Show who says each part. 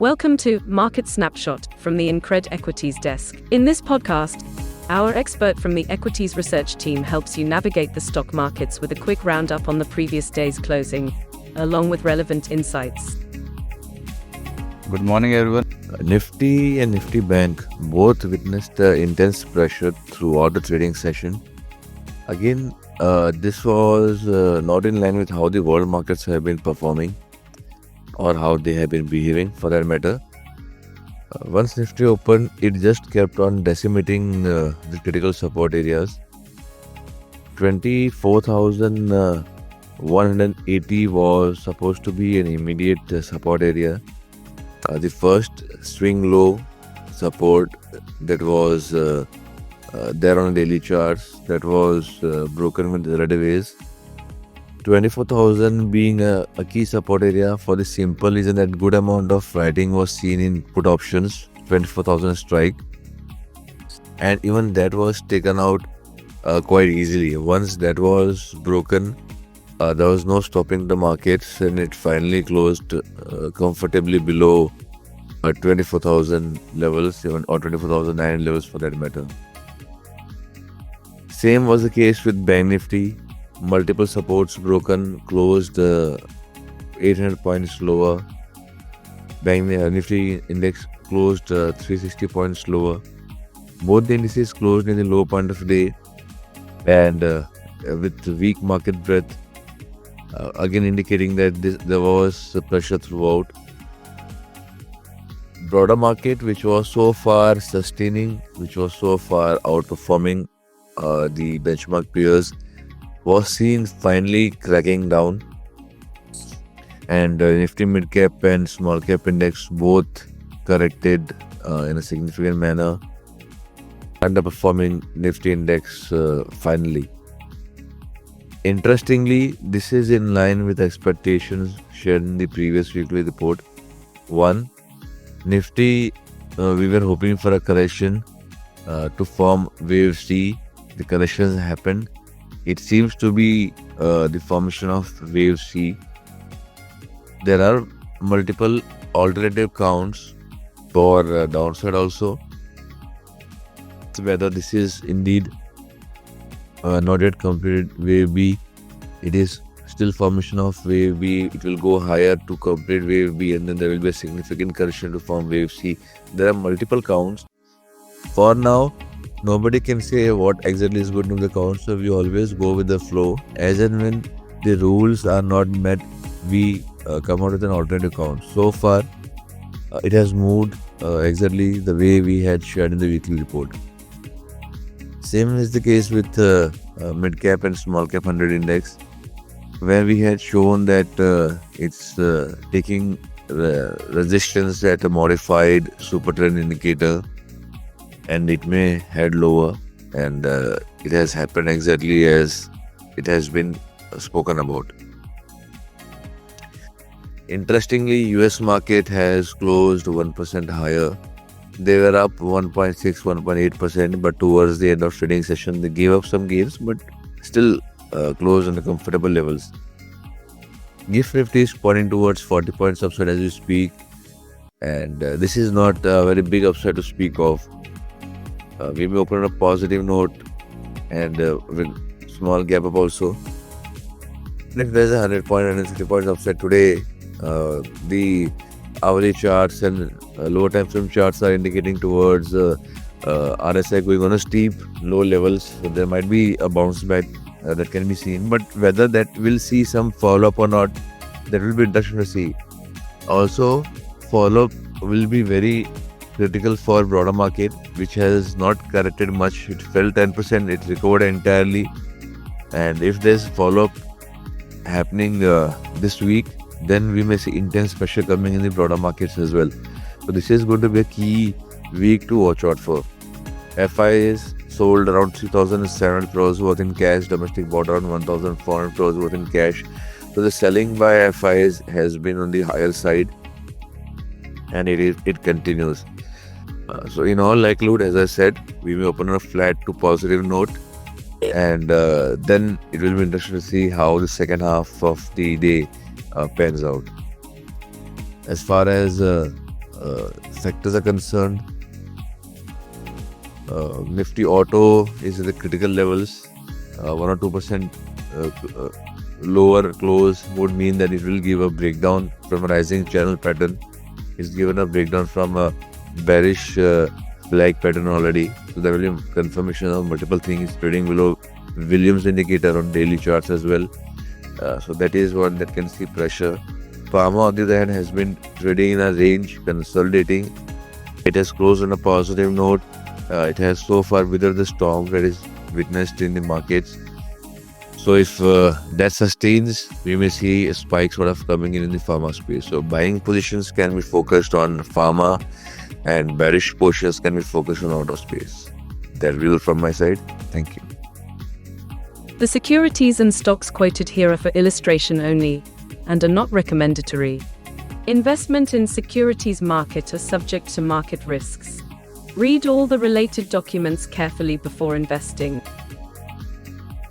Speaker 1: Welcome to Market Snapshot from the Incred Equities Desk. In this podcast, our expert from the Equities Research team helps you navigate the stock markets with a quick roundup on the previous day's closing, along with relevant insights.
Speaker 2: Good morning, everyone. Nifty and Nifty Bank both witnessed intense pressure throughout the trading session. Again, this was not in line with how the world markets have been performing or how they have been behaving for that matter. Once Nifty opened, it just kept on decimating the critical support areas. 24,180 was supposed to be an immediate support area. The first swing low support that was there on the daily charts, that was broken with the red waves. 24,000 being a key support area for the simple reason that good amount of writing was seen in put options, 24,000 strike, and even that was taken out quite easily. Once that was broken, there was no stopping the markets, and it finally closed comfortably below 24,000 levels, even or 24,009 levels for that matter. Same was the case with Bank Nifty. Multiple supports broken, closed 800 points lower. Bank Nifty index closed 360 points lower. Both the indices closed in the low point of the day, and with weak market breadth, again indicating that there was pressure throughout. Broader market, which was so far sustaining, which was so far outperforming the benchmark peers, was seen finally cracking down, and Nifty mid cap and small cap index both corrected in a significant manner, underperforming Nifty index finally. Interestingly, this is in line with expectations shared in the previous weekly report. One, Nifty, we were hoping for a correction to form wave C. The corrections happened. It seems to be the formation of wave C. There are multiple alternative counts for downside also. Whether this is indeed not yet completed wave B, it is still formation of wave B. It will go higher to complete wave B, and then there will be a significant correction to form wave C. There are multiple counts. For now, nobody can say what exactly is going to be the count, so we always go with the flow. As and when the rules are not met, we come out with an alternative count. So far, it has moved exactly the way we had shared in the weekly report. Same is the case with mid cap and small cap 100 index, where we had shown that it's taking resistance at a modified super trend indicator, and it may head lower, and it has happened exactly as it has been spoken about. Interestingly, US market has closed 1% higher. They were up 1.6, 1.8%, but towards the end of trading session, they gave up some gains, but still closed on the comfortable levels. GIFT Nifty is pointing towards 40 points upside as we speak, and this is not a very big upside to speak of. We may open on a positive note and with small gap up also. And if there's a 100 point, 150 points upside today, the hourly charts and lower time frame charts are indicating towards RSI going on a steep low levels. So there might be a bounce back that can be seen, but whether that will see some follow up or not, that will be interesting to see. Also, follow up will be very critical for broader market, which has not corrected much. It fell 10%, it recovered entirely, and if there's follow-up happening this week, then we may see intense pressure coming in the broader markets as well. So this is going to be a key week to watch out for. FIs sold around 3,700 crores worth in cash. Domestic bought around 1,400 crores worth in cash. So the selling by FIs has been on the higher side, and it continues. So in all likelihood, as I said, we may open on a flat to positive note, and then it will be interesting to see how the second half of the day pans out. As far as sectors are concerned, Nifty Auto is at the critical levels. 1 or 2% lower close would mean that it will give a breakdown from a rising channel pattern. It's given a breakdown from a bearish flag pattern already. So there will be confirmation of multiple things trading below Williams indicator on daily charts as well. So that is one that can see pressure. Pharma on the other hand has been trading in a range, consolidating. It has closed on a positive note. It has so far weathered the storm that is witnessed in the markets. So if that sustains, we may see a spike sort of coming in the pharma space. So buying positions can be focused on pharma and bearish portions can be focused on auto space. That will from my side. Thank you.
Speaker 1: The securities and stocks quoted here are for illustration only and are not recommendatory. Investment in securities market are subject to market risks. Read all the related documents carefully before investing.